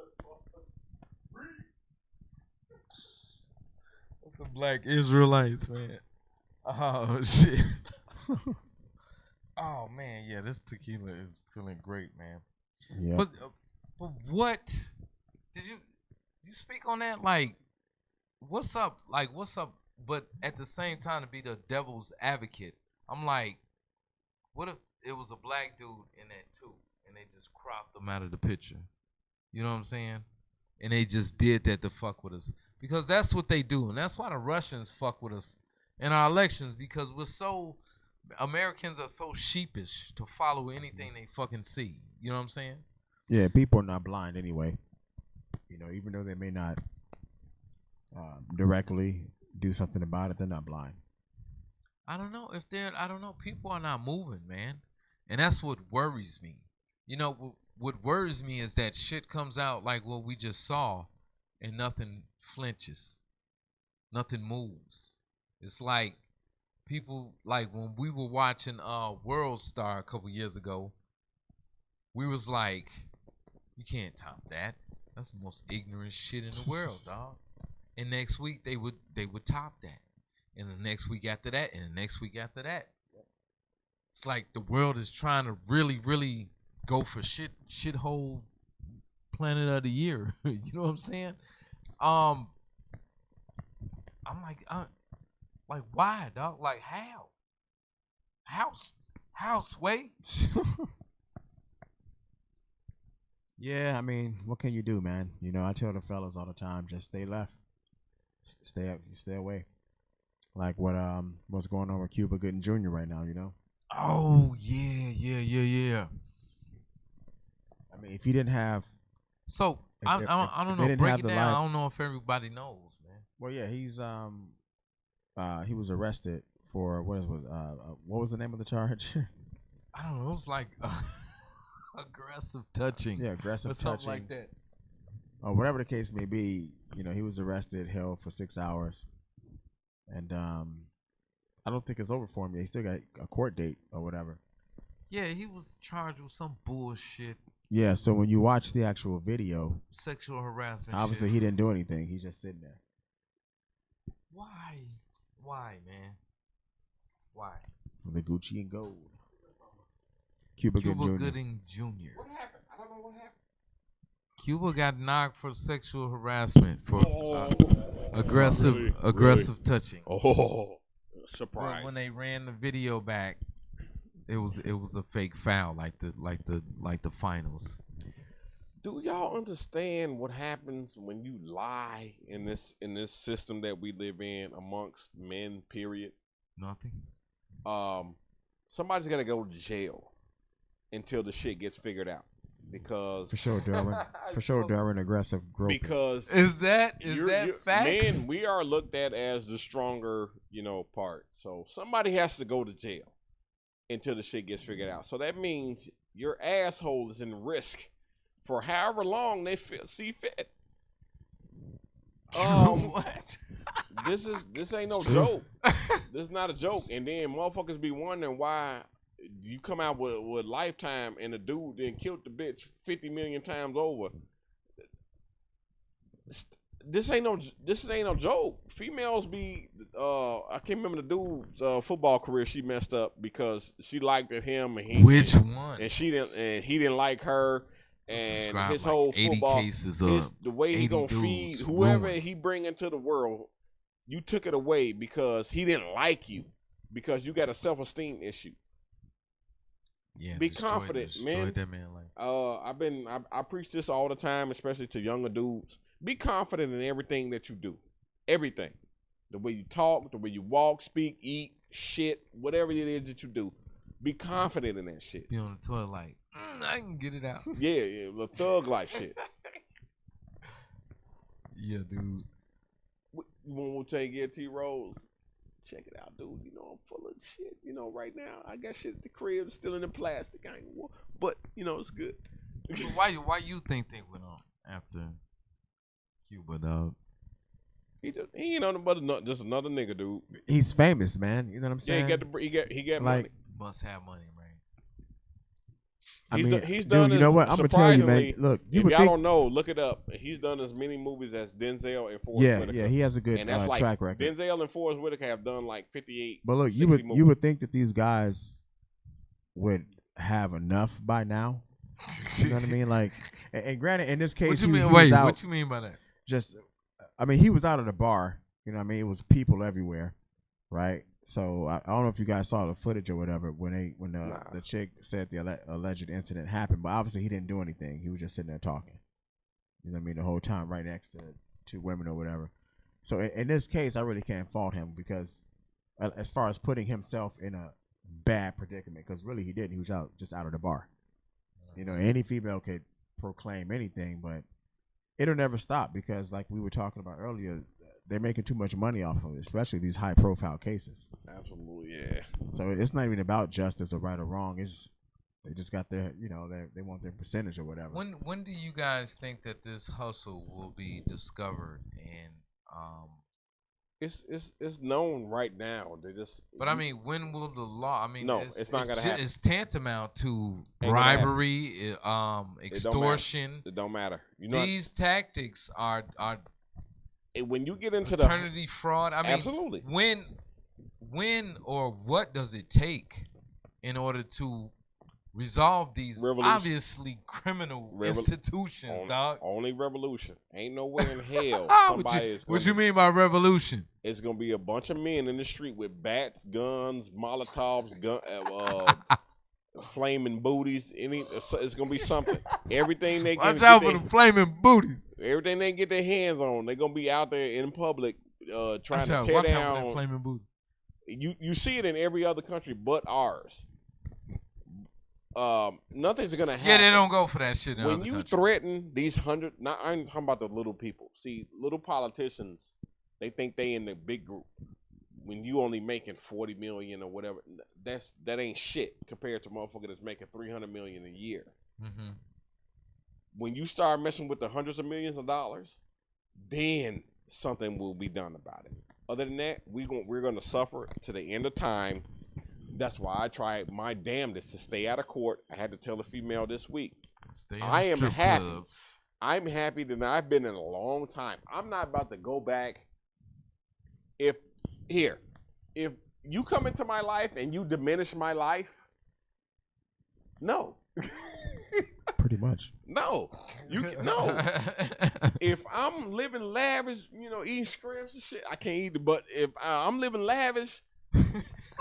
The black Israelites, man. Oh shit. Oh man, yeah, this tequila is feeling great, man. Yeah. But what did you speak on that? Like, what's up? Like, what's up? But at the same time, to be the devil's advocate, I'm like, what if it was a black dude in that too, and they just cropped him out of the picture? You know what I'm saying? And they just did that to fuck with us, because that's what they do, and that's why the Russians fuck with us in our elections, because Americans are so sheepish to follow anything they fucking see. You know what I'm saying? Yeah, people are not blind anyway. You know, even though they may not directly do something about it, they're not blind. I don't know. People are not moving, man. And that's what worries me. You know, what worries me is that shit comes out like what we just saw and nothing flinches. Nothing moves. It's like people, like when we were watching World Star a couple years ago, we was like, you can't top that. That's the most ignorant shit in the world, dog. And next week they would top that. And the next week after that, and the next week after that. It's like the world is trying to really, really go for shithole planet of the year. You know what I'm saying? I'm like, why, dog? Like, how, Sway? Yeah, I mean, what can you do, man? You know, I tell the fellas all the time, just stay left, stay away. Like what's going on with Cuba Gooding Jr. right now? You know? Oh yeah. I mean, if he didn't have, I don't know. Break it down. I don't know if everybody knows, man. Well, yeah, he was arrested for what was the name of the charge? I don't know. It was like aggressive touching. Yeah, aggressive touching, something like that. Or whatever the case may be. You know, he was arrested, held for 6 hours, and I don't think it's over for him yet. He still got a court date or whatever. Yeah, he was charged with some bullshit. Yeah, so when you watch the actual video, sexual harassment. Obviously, shit. He didn't do anything. He's just sitting there. Why, man? Why? For the Gucci and gold. Cuba Gooding Jr. What happened? I don't know what happened. Cuba got knocked for sexual harassment for aggressive touching. Oh, surprise! When they ran the video back, it was a fake foul, like the finals. Do y'all understand what happens when you lie in this system that we live in amongst men? Period. Nothing. Somebody's gotta go to jail until the shit gets figured out. Because for sure, Darwin, aggressive groping. Because is that facts? Men, we are looked at as the stronger, part. So somebody has to go to jail until the shit gets figured out. So that means your asshole is in risk for however long they see fit. What? This ain't no joke. This is not a joke. And then motherfuckers be wondering why you come out with Lifetime and the dude then killed the bitch 50 million times over. this ain't no joke. Females be I can't remember the dude's football career. She messed up because she liked him and Which one? And he didn't like her. And his like whole 80 football, cases the way he gonna feed whoever ruined. he bring into the world, you took it away because he didn't like you, because you got a self-esteem issue. Yeah, be confident, man. That man like. I preach this all the time, especially to younger dudes. Be confident in everything that you do, everything, the way you talk, the way you walk, speak, eat, shit, whatever it is that you do. Be confident in that shit. Be on the toilet like, I can get it out. Yeah, the thug like shit. Yeah, dude. You want to take it, T-Rose? Check it out, dude. You know, I'm full of shit. You know, right now, I got shit at the crib still in the plastic. I ain't, but, you know, it's good. So why you think they went on after Cuba, dog? He ain't nothing but just another nigga, dude. He's famous, man. You know what I'm saying? Yeah, he got like, money. Must have money, man. He's done. Dude, you know what? I'm gonna tell you, man. Look, if y'all don't know, look it up. He's done as many movies as Denzel and Forrest Whitaker. Yeah, he has a good track record. Denzel and Forrest Whitaker have done like 58. But look, you would think that these guys would have enough by now. You know what I mean? Like, and granted, in this case, what you mean? What you mean by that? Just, I mean, he was out at a bar. You know what I mean? It was people everywhere, right? So I don't know if you guys saw the footage or whatever when the chick said the alleged incident happened, but obviously he didn't do anything. He was just sitting there talking. You know what I mean? The whole time, right next to two women or whatever. So in this case, I really can't fault him because as far as putting himself in a bad predicament, because really he didn't. He was just out of the bar. You know, any female could proclaim anything, but it'll never stop because, like we were talking about earlier, they're making too much money off of it, especially these high-profile cases. Absolutely, yeah. So it's not even about justice or right or wrong. It's they just got their, you know, they want their percentage or whatever. When do you guys think that this hustle will be discovered and It's known right now. They just. But I mean, when will the law? I mean, no, it's not gonna happen. It's tantamount to bribery, extortion. It don't matter. You know, these tactics are. When you get into fraternity fraud, I mean, absolutely. When or what does it take in order to resolve these obviously criminal institutions, dog? Only revolution. Ain't nowhere in hell somebody is. What you mean by revolution? It's gonna be a bunch of men in the street with bats, guns, Molotovs, flaming booties. It's gonna be something. Everything they watch out for the flaming booties. Everything they get their hands on, they're gonna be out there in public trying to tear down. Watch out for that flaming booty. You see it in every other country but ours. Nothing's gonna happen. Yeah, they don't go for that shit. When you threaten these 100, I'm talking about the little people. See, little politicians, they think they in the big group. When you only making 40 million or whatever, that ain't shit compared to motherfucker that's making 300 million a year. Mm-hmm. When you start messing with the hundreds of millions of dollars, then something will be done about it. Other than that, we're gonna suffer to the end of time. That's why I tried my damnedest to stay out of court. I had to tell a female this week. I am happy. Clubs. I'm happy that I've been in a long time. I'm not about to go back. If you come into my life and you diminish my life, no. Pretty much. No. No. If I'm living lavish, you know, eating scraps and shit, I can't eat it. But if I'm living lavish,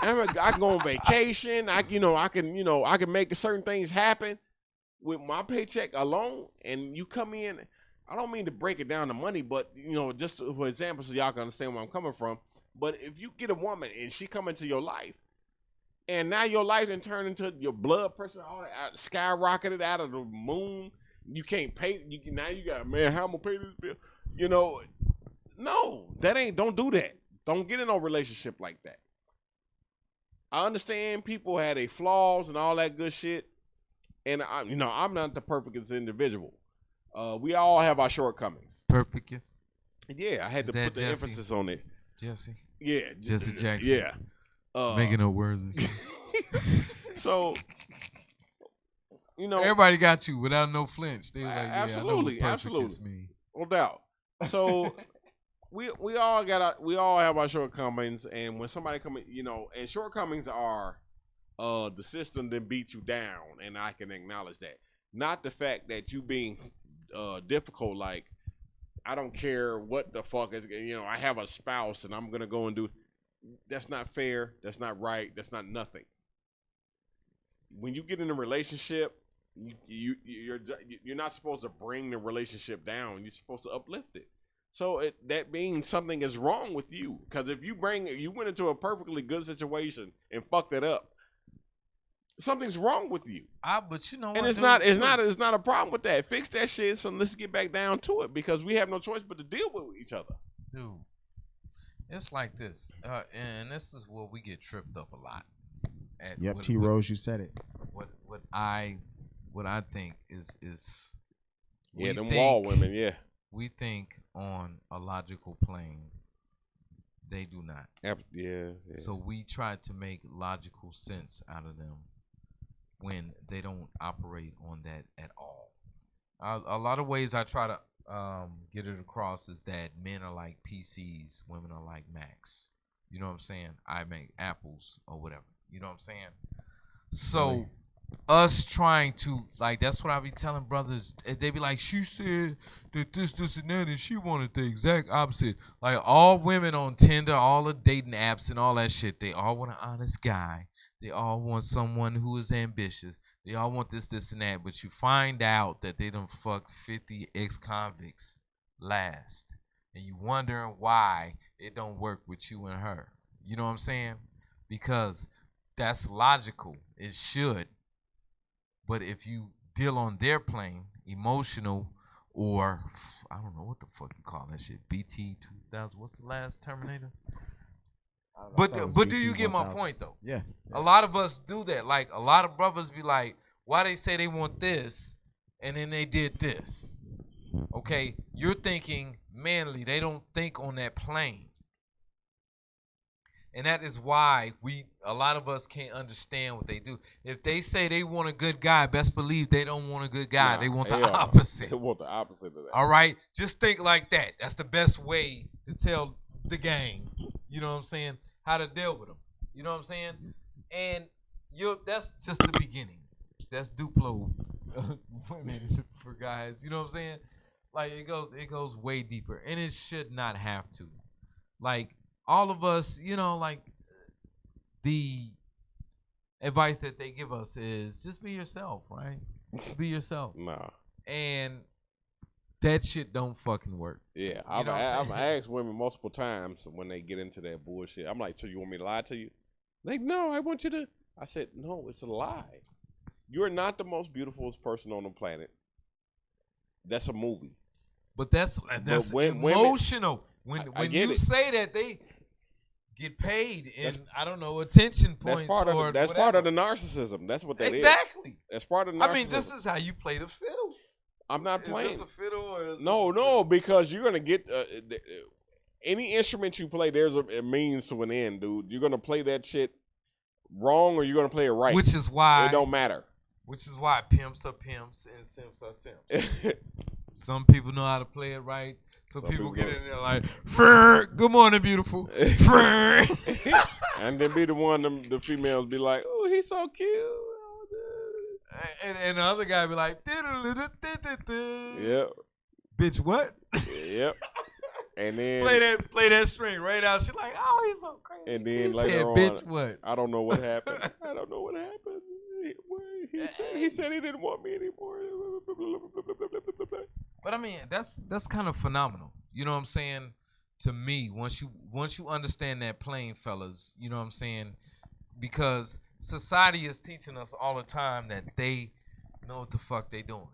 I can go on vacation. I can make certain things happen with my paycheck alone. And you come in, I don't mean to break it down to money, but you know, just for example, so y'all can understand where I'm coming from. But if you get a woman and she come into your life, and now your life then turn into your blood pressure, all that skyrocketed out of the moon. You can't pay. Now you got, man, how am I gonna pay this bill? You know, no, don't do that. Don't get in no relationship like that. I understand people had their flaws and all that good shit, and I'm not the perfect individual. We all have our shortcomings. Perfectest. Yeah, I had to put the emphasis on it. Jesse. Yeah, Jesse Jackson. Yeah. Making up words. So, you know, everybody got you without no flinch. They were like, absolutely, I know what absolutely, mean. No doubt. So we all have our shortcomings, and when somebody come, and shortcomings are the system that beat you down, and I can acknowledge that. Not the fact that you being difficult, like I don't care what the fuck is, I have a spouse and I'm gonna go and do. That's not fair. That's not right. That's not nothing. When you get in a relationship, you're not supposed to bring the relationship down. You're supposed to uplift it. So that means something is wrong with you. Because if you went into a perfectly good situation and fucked it up, something's wrong with you. But you know what? And it's not a problem with that. Fix that shit. So let's get back down to it, because we have no choice but to deal with each other. Dude, it's like this, and this is where we get tripped up a lot. Yep, T Rose, you said it. What I think is them wall women, yeah. We think on a logical plane. They do not. Yeah. So we try to make logical sense out of them when they don't operate on that at all. A lot of ways I try to get it across is that men are like PCs, women are like Macs. You know what I'm saying? I make apples or whatever. You know what I'm saying? So us trying to, like, that's what I be telling brothers. They be like, she said that this, and that, and she wanted the exact opposite. Like, all women on Tinder, all the dating apps and all that shit, they all want an honest guy. They all want someone who is ambitious. They all want this, and that. But you find out that they done fucked 50 ex-convicts last. And you wondering why it don't work with you and her. You know what I'm saying? Because that's logical. It should. But if you deal on their plane, emotional, or I don't know what the fuck you call that shit, BT 2000. What's the last Terminator? But do you get my point though? Yeah. A lot of us do that. Like, a lot of brothers be like, why they say they want this, and then they did this. Okay, you're thinking manly. They don't think on that plane. And that is why a lot of us can't understand what they do. If they say they want a good guy, best believe they don't want a good guy. They want the opposite. They want the opposite of that. All right? Just think like that. That's the best way to tell the gang, you know what I'm saying, how to deal with them. You know what I'm saying? And that's just the beginning. That's Duplo women for guys. You know what I'm saying? Like, it goes way deeper. And it should not have to. Like, all of us, like, the advice that they give us is just be yourself, right? Just be yourself. Nah. And that shit don't fucking work. Yeah. I've asked women multiple times when they get into that bullshit. I'm like, so you want me to lie to you? Like, no, I want you to. I said, no, it's a lie. You're not the most beautiful person on the planet. That's a movie. But that's emotional. When you say that, they get paid in, I don't know, attention points. That's part of the narcissism. That's what that is. Exactly. That's part of the narcissism. I mean, this is how you play the fiddle. I'm not playing. Is this a fiddle or is No, because you're gonna get any instrument you play. There's a means to an end, dude. You're gonna play that shit wrong or you're gonna play it right. Which is why it don't matter. Which is why pimps are pimps and simps are simps. Some people know how to play it right. Some people get in there like, good morning, beautiful. And then be the one, the females be like, oh, he's so cute. And the other guy be like, yep. Bitch, what? Yep. And then play that string right out. She like, oh, he's so crazy. And then later said, on, bitch, what? I don't know what happened. I don't know what happened. He said he didn't want me anymore. But I mean, that's kind of phenomenal. You know what I'm saying? To me, once you understand that plane, fellas, you know what I'm saying? Because society is teaching us all the time that they know what the fuck they doing.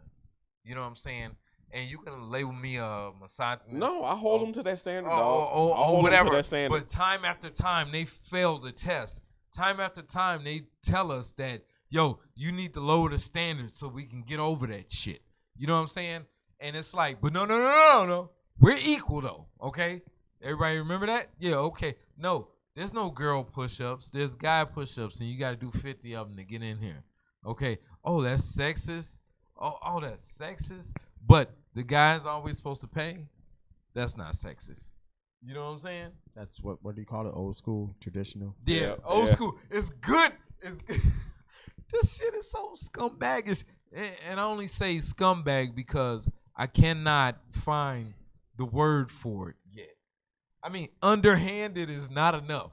You know what I'm saying? And you can label me a misogynist. No, I hold them to that standard, or whatever. To that standard. But time after time, they fail the test. Time after time, they tell us that, yo, you need to lower the standard so we can get over that shit. You know what I'm saying? And it's like, but no. We're equal, though, okay? Everybody remember that? Yeah, okay. No, there's no girl push-ups. There's guy push-ups, and you got to do 50 of them to get in here. Okay. Oh, that's sexist? Oh, that's sexist? But the guy's always supposed to pay? that's not sexist. You know what I'm saying? That's what do you call it? Old school, traditional. Yeah, old school. It's good. It's this shit is so scumbaggish, and I only say scumbag because I cannot find the word for it yet. I mean, underhanded is not enough.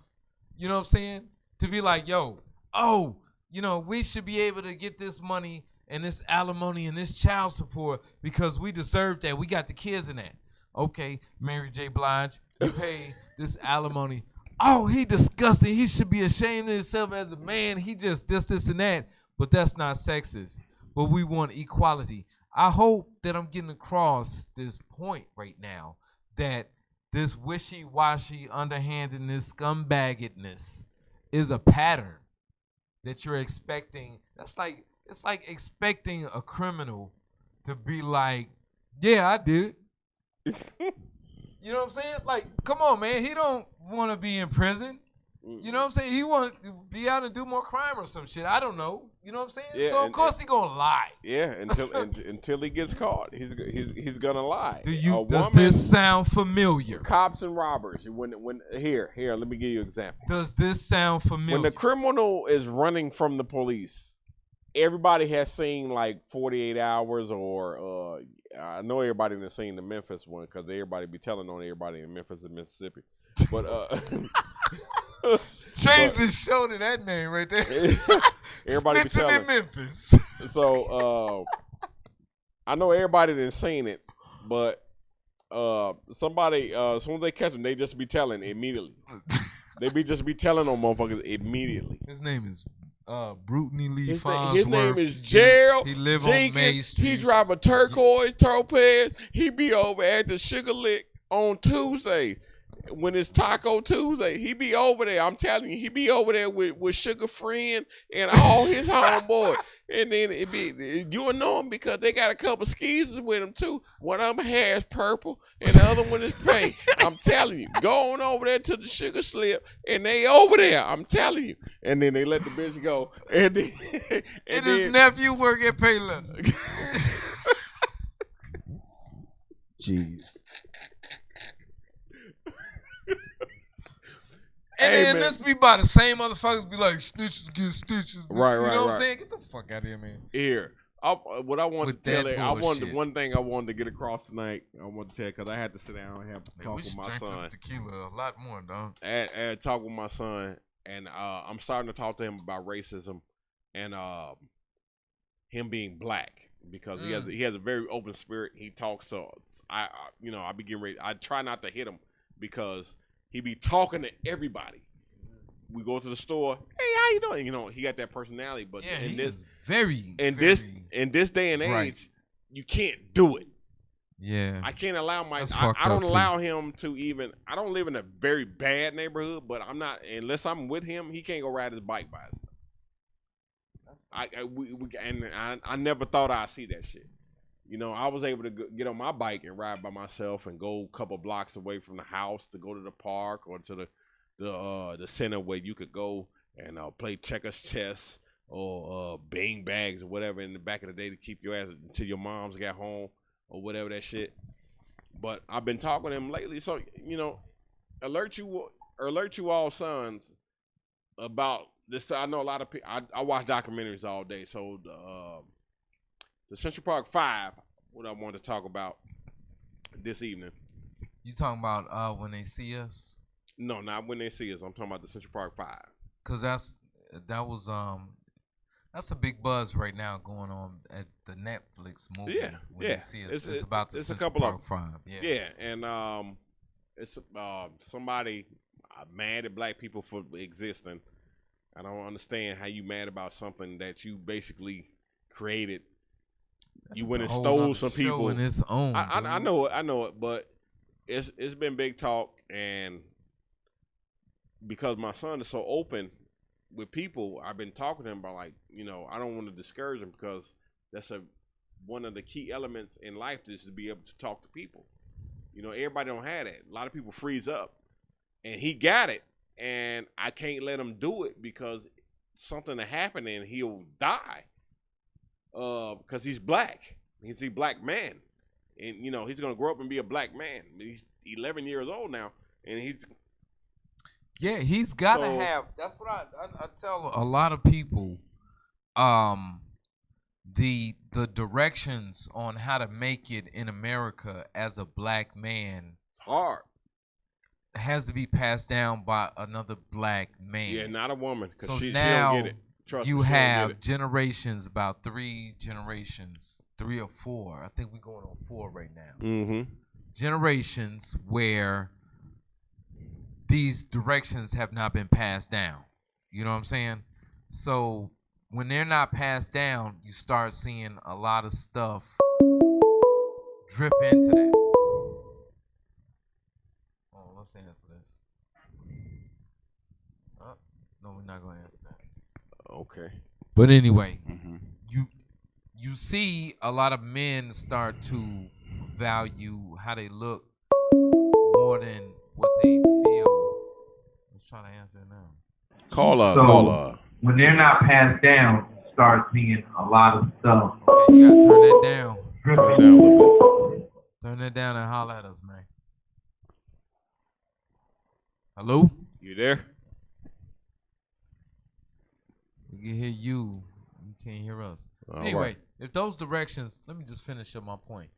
You know what I'm saying? To be like, yo, oh, you know, we should be able to get this money and this alimony and this child support because we deserve that. We got the kids in that. Okay, Mary J. Blige, you pay this alimony. Oh, he disgusting. He should be ashamed of himself as a man. He just this, and that. But that's not sexist. But we want equality. I hope that I'm getting across this point right now that this wishy-washy, underhandedness, scumbaggedness is a pattern that you're expecting. It's like expecting a criminal to be like, yeah, I did it. You know what I'm saying? Like, come on, man. He don't want to be in prison. You know what I'm saying? He want to be out and do more crime or some shit. I don't know. You know what I'm saying? Yeah, so of course he gonna lie. Yeah, until he gets caught, he's gonna lie. Does this sound familiar? Cops and robbers. Here, let me give you an example. Does this sound familiar? When the criminal is running from the police, everybody has seen like 48 Hours or I know everybody has seen the Memphis one because everybody be telling on everybody in Memphis and Mississippi. But change the show to that name right there. Everybody be telling. In Memphis. So I know everybody didn't seen it, but somebody as soon as they catch them, they just be telling immediately. They just be telling on motherfuckers immediately. His name is Brutney Lee Farnsworth. His name is Gerald. He live Jenkins. on Main Street. He drive a turquoise Topaz. He be over at the Sugar Lick on Tuesday. When it's Taco Tuesday, he be over there. I'm telling you, he be over there with Sugar Friend and all his homeboys. And then you'll know him because they got a couple skeezers with him too. One of them has purple and the other one is pink. I'm telling you, go on over there to the Sugar Slip and they over there. I'm telling you. And then they let the bitch go. And then his nephew work at Payless. Jeez. And then this be by the same motherfuckers be like, snitches get stitches. Right. You know what I'm saying? Get the fuck out of here, man. Here. What I wanted to tell you, one thing I wanted to get across tonight, I wanted to tell you, because I had to sit down and have a talk with my son. This tequila a lot more, dog. I had to talk with my son, and I'm starting to talk to him about racism and him being black, because he has a very open spirit. He talks, so I be getting ready. I try not to hit him because he be talking to everybody. We go to the store. Hey, how you doing? You know, he got that personality. But in this day and age, you can't do it. Yeah, I can't allow I don't allow him to even. I don't live in a very bad neighborhood, but I'm not unless I'm with him. He can't go ride his bike by himself. I never thought I'd see that shit. You know, I was able to get on my bike and ride by myself and go a couple blocks away from the house to go to the park or to the center where you could go and play checkers chess or bang bags or whatever in the back of the day to keep your ass until your moms got home or whatever that shit. But I've been talking to him lately, so you know, alert you all sons about this. I know a lot of people. I watch documentaries all day, so the Central Park 5, what I wanted to talk about this evening. You talking about when they see us? No, not when they see us. I'm talking about the Central Park 5. Cause that's a big buzz right now going on at the Netflix movie. Yeah, when they see us. It's about the Central Park 5. Yeah, and it's somebody mad at black people for existing. I don't understand how you mad about something that you basically created. You went and stole some people. In its own, I know it, but it's been big talk, and because my son is so open with people, I've been talking to him about, like, you know, I don't want to discourage him because that's one of the key elements in life is to be able to talk to people. You know, everybody don't have that. A lot of people freeze up, and he got it, and I can't let him do it because something will happen and he'll die. Because he's black. He's a black man. and you know he's gonna grow up and be a black man. He's 11 years old now, and he's got to have. That's what I tell a lot of people. The directions on how to make it in America as a black man hard. Has to be passed down by another black man. Yeah, not a woman. So she now don't get it. Trust you me, she don't have get it. generations, about 3 generations, 3 or 4. I think we're going on 4 right now. Mm-hmm. Generations where these directions have not been passed down. You know what I'm saying? So when they're not passed down, you start seeing a lot of stuff drip into that. Oh, let's answer this. Oh, no, we're not going to answer that. Okay. But anyway, mm-hmm. you see a lot of men start to value how they look more than what they feel. Let's try to answer it now. Call when they're not passed down, you start seeing a lot of stuff. Okay, you gotta turn that down. Turn it down a little bit. Turn that down and holler at us, man. Hello? You there? We can hear you. You can't hear us. All anyway, right. if those directions, let me just finish up my point.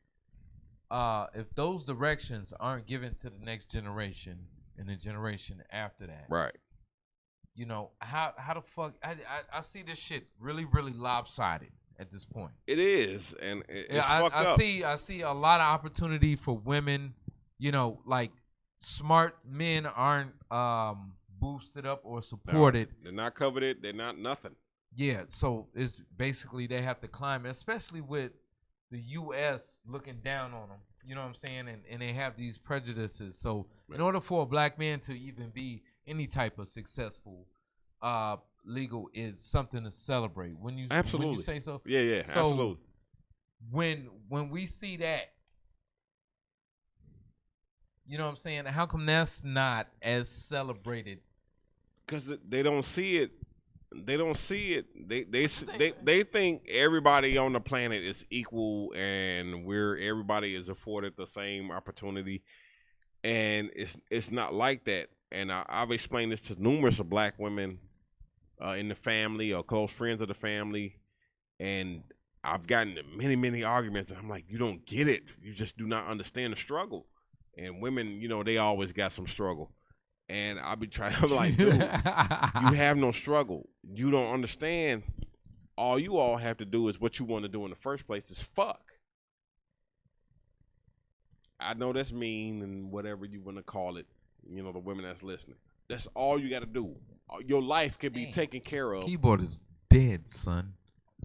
If those directions aren't given to the next generation and the generation after that, right? You know, how the fuck I see this shit really, really lopsided at this point. It is, and it's fucked up. I see a lot of opportunity for women. You know, like smart men aren't boosted up or supported. No, they're not coveted. They're not nothing. Yeah, so it's basically they have to climb, especially with the U.S. looking down on them. You know what I'm saying? And they have these prejudices. So in order for a black man to even be any type of successful legal is something to celebrate. When you say so. Yeah, so absolutely. When we see that, you know what I'm saying? How come that's not as celebrated? Because they don't see it. They don't see it. They think everybody on the planet is equal, and everybody is afforded the same opportunity, and it's not like that. And I've explained this to numerous of black women in the family or close friends of the family, and I've gotten many arguments. And I'm like, you don't get it. You just do not understand the struggle. And women, you know, they always got some struggle. And I'll be trying to like, dude, you have no struggle. You don't understand. All you all have to do is what you want to do in the first place is fuck. I know that's mean and whatever you want to call it. You know, the women that's listening. That's all you got to do. Your life can be taken care of. Keyboard is dead, son.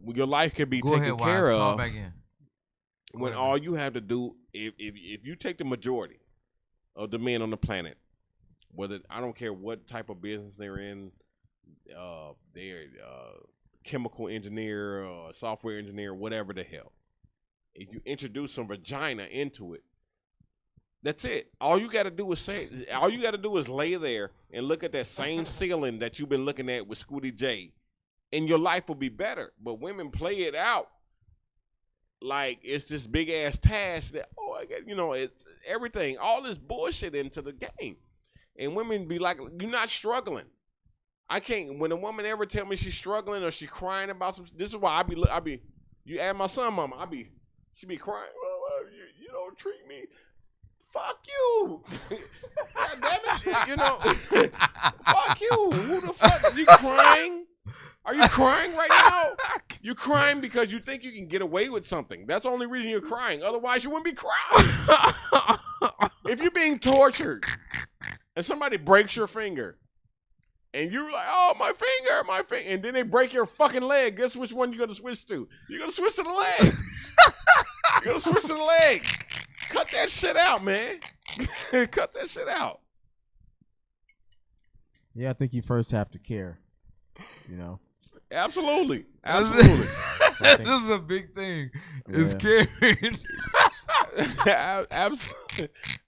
Your life can be taken care of. Back in. When all you have to do, if you take the majority of the men on the planet, whether I don't care what type of business they're in, they're chemical engineer or software engineer, whatever the hell. If you introduce some vagina into it, that's it. All you got to do is lay there and look at that same ceiling that you've been looking at with Scooty J, and your life will be better. But women play it out like it's this big ass task that I got, you know, it's everything, all this bullshit into the game. And women be like, you're not struggling. I can't, when a woman ever tell me she's struggling or she crying about something, this is why I be, you ask my son, mama, she be crying, well, you don't treat me. Fuck you. God damn it, you know, fuck you. Who the fuck, are you crying? Are you crying right now? You're crying because you think you can get away with something. That's the only reason you're crying. Otherwise, you wouldn't be crying. If you're being tortured and somebody breaks your finger and you're like, oh, my finger, and then they break your fucking leg, guess which one you're going to switch to? You're going to switch to the leg. You're going to switch to the leg. Cut that shit out, man. Cut that shit out. Yeah, I think you first have to care, you know? Absolutely. This is a big thing. It's caring.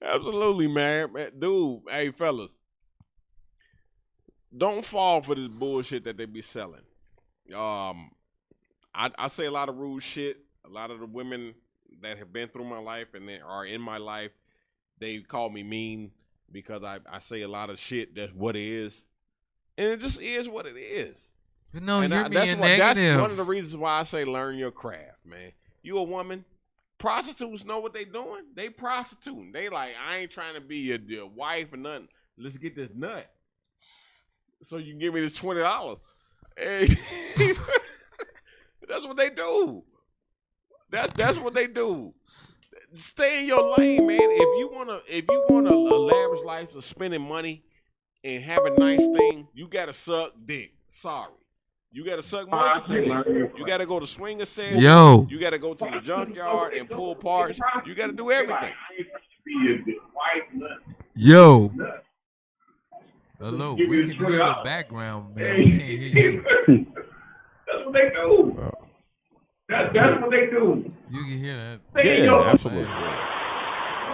Absolutely, man. Dude, hey, fellas. Don't fall for this bullshit that they be selling. I say a lot of rude shit. A lot of the women, that have been through my life and that are in my life, they call me mean because I say a lot of shit. That's what it is, and it just is what it is. But no, and you're that's being negative. That's one of the reasons why I say learn your craft, man. You a woman. Prostitutes know what they doing. They prostituting. They like, I ain't trying to be your wife or nothing. Let's get this nut. So you can give me this $20. Hey, that's what they do. That's what they do. Stay in your lane, man. If you wanna a lavish life of spending money and have a nice thing, you gotta suck dick. Sorry. You gotta suck multiple dicks. You gotta go to swinger sets. Yo. You gotta go to the junkyard and pull parts. You gotta do everything. Yo. Hello, we can hear your background, man. We can't hear you. That's what they do. That's what they do. You can hear that. Yeah, absolutely.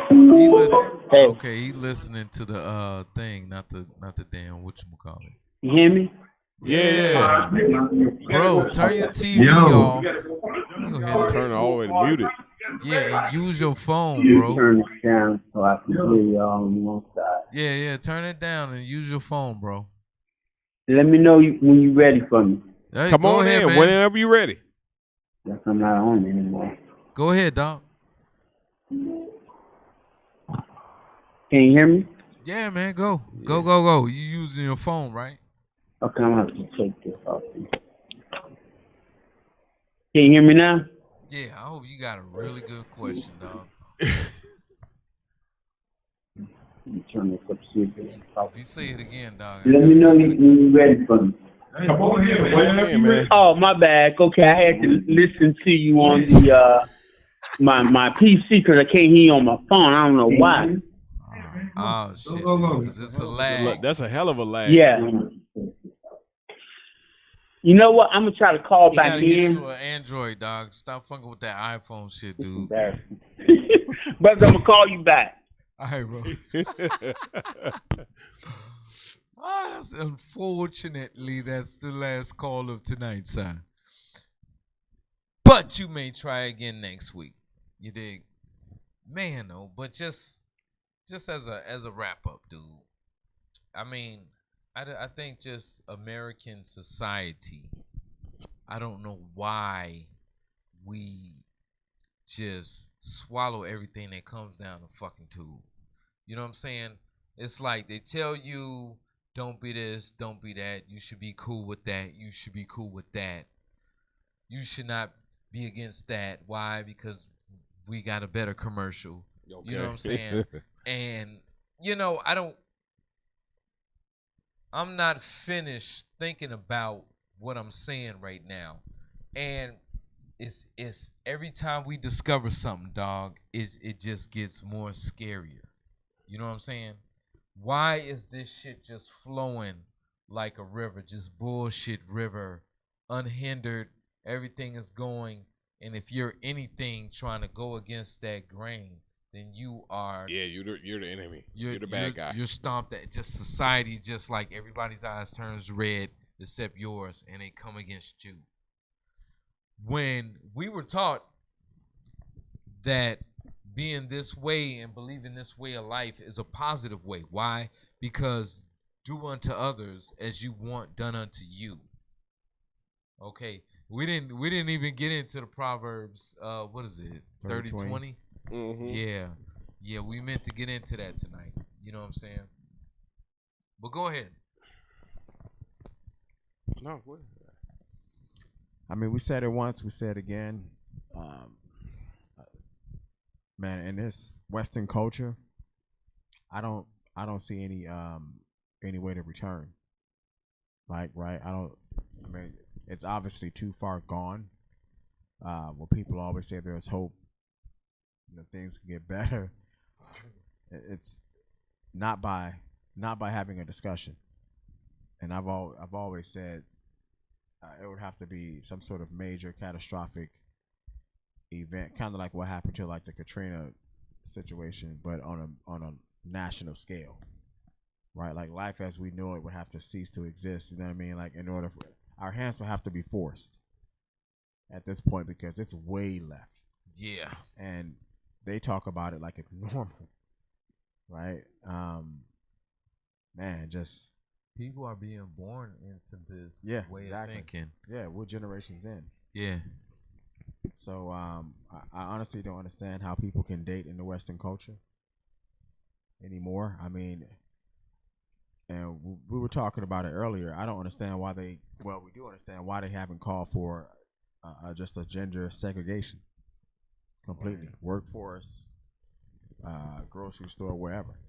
He okay, he listening to the thing, not the damn whatchamacallit. You hear me? Yeah. Bro, turn your TV off. Go ahead and turn it all the way to muted. Yeah, and use your phone, You bro. turn it down so I can hear y'all on one side. Yeah, turn it down and use your phone, bro. Let me know when you're ready for me. Hey, Come go on ahead, in, man. whenever you're ready. Guess I'm not on anymore. Go ahead, dog. Can you hear me? Yeah, man, go. Go. You using your phone, right? Okay, I'm going to have to take this off. Can you hear me now? Yeah, I hope you got a really good question, dog. Let me turn this up, see if If you say it again, dog. Let me know when you're ready for me. Come on here, man. Oh, my bad. Okay, I had to listen to you on the my PC because I can't hear you on my phone. I don't know why. Oh shit, because it's a lag. Look, that's a hell of a lag. Yeah. You know what? I'm gonna try to call You back gotta get in. you an Android, dog. Stop fucking with that iPhone shit, dude. But I'm gonna call you back. All right, bro. That's unfortunately that's the last call of tonight, son. But you may try again next week. You dig? Man, no, but just as a wrap up, dude. I mean, I think just American society, I don't know why we just swallow everything that comes down the fucking tube. You know what I'm saying? It's like they tell you, don't be this, don't be that. You should be cool with that. You should be cool with that. You should not be against that. Why? Because we got a better commercial. Okay. You know what I'm saying? And, I'm not finished thinking about what I'm saying right now. And it's every time we discover something, dog, it just gets more scarier. You know what I'm saying? Why is this shit just flowing like a river, just bullshit river, unhindered? Everything is going, and if you're anything trying to go against that grain, then you are. Yeah, you're the enemy. You're the bad guy. You're stomped at. Just society, just like everybody's eyes turns red except yours, and they come against you. When we were taught that being this way and believing this way of life is a positive way. Why? Because do unto others as you want done unto you. Okay. We didn't even get into the Proverbs, what is it? 30-20? Mm-hmm. Yeah, we meant to get into that tonight. You know what I'm saying? But go ahead. No, what? I mean, we said it once, we said it again. Man, in this Western culture, I don't see any way to return. Like, right? I mean, it's obviously too far gone. Where people always say there's hope, things can get better. It's not by having a discussion. And I've always said it would have to be some sort of major catastrophic event, kind of like what happened to like the Katrina situation, but on a national scale, right? Like life as we know it would have to cease to exist. You know what I mean? Like in order for our hands would have to be forced at this point because it's way left. Yeah. And they talk about it like it's normal, right? Man, just people are being born into this way exactly. of thinking. Yeah, we're generations in. Yeah. So I honestly don't understand how people can date in the Western culture anymore. I mean, and we were talking about it earlier. I don't understand why we do understand why they haven't called for just a gender segregation completely. Workforce, grocery store, wherever.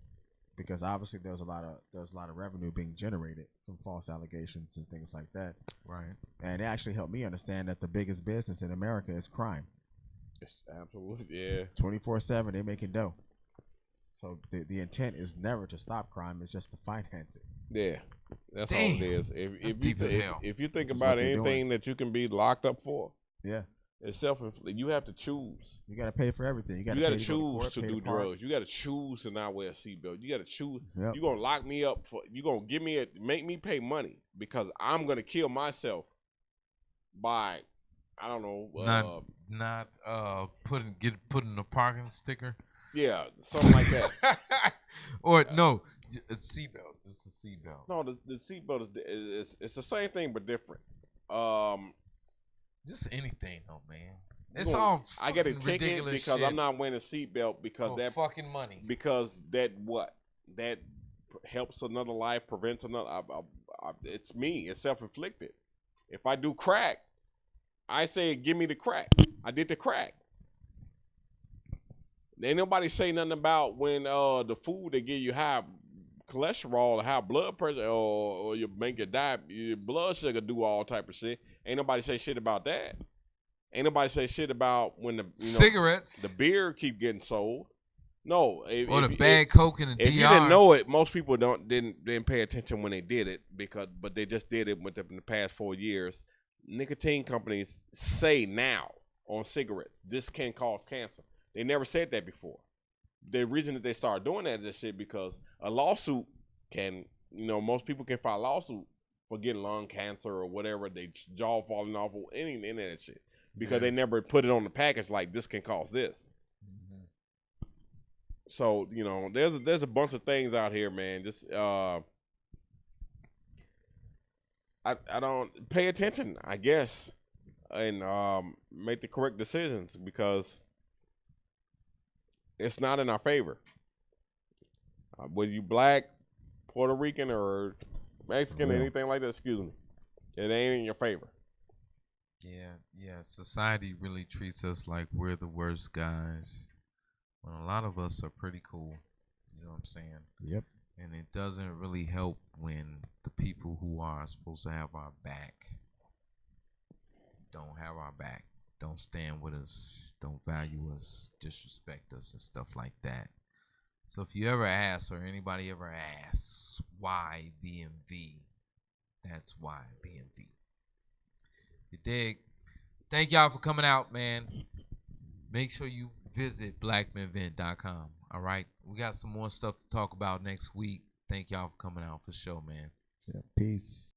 Because obviously there's a lot of revenue being generated from false allegations and things like that. Right. And it actually helped me understand that the biggest business in America is crime. It's absolutely, yeah. 24/7, they're making dough. So the intent is never to stop crime; it's just to finance it. Yeah, that's all Damn. it is. If you think Which is about what they're anything that you can be locked up for, Yeah, it's self-inflicted. You have to choose. you got to pay for everything. You got to to choose to do drugs. You got to choose to not wear a seatbelt. You got to choose. Yep. You're gonna lock me up for. You're gonna make me pay money because I'm gonna kill myself by, I don't know, not putting a parking sticker. Yeah, something like that. Or no, a seatbelt. Just a seatbelt. No, the seatbelt is it's the same thing but different. Just anything though, man. It's all I get a ticket because shit. I'm not wearing a seatbelt because that fucking money. Because that helps another life, prevents another. It's me. It's self-inflicted. If I do crack, I say, give me the crack. I did the crack. Ain't nobody say nothing about when the food they give you high cholesterol, high blood pressure, or you make your blood sugar do all type of shit. Ain't nobody say shit about that. Ain't nobody say shit about when cigarettes, the beer keep getting sold. No, or the bad coke and the DR. If you didn't know it, most people didn't pay attention when they did it but they just did it within the past 4 years. Nicotine companies say now on cigarettes this can cause cancer. They never said that before. The reason that they started doing that is shit because a lawsuit can, most people can file a lawsuit for getting lung cancer or whatever, they jaw falling off or any of that shit because they never put it on the package like this can cause this. Mm-hmm. So there's a bunch of things out here, man. Just I don't pay attention, I guess, and make the correct decisions because it's not in our favor. Whether you black, Puerto Rican, or Mexican, or anything like that, excuse me, it ain't in your favor. Yeah. Society really treats us like we're the worst guys, when a lot of us are pretty cool. You know what I'm saying? Yep. And it doesn't really help when the people who are supposed to have our back don't have our back, don't stand with us, don't value us, disrespect us, and stuff like that. So if you ever ask, or anybody ever asks, why BMV, that's why BMV. You dig? Thank y'all for coming out, man. Make sure you visit BlackMenVent.com. All right? We got some more stuff to talk about next week. Thank y'all for coming out for sure, man. Yeah, peace.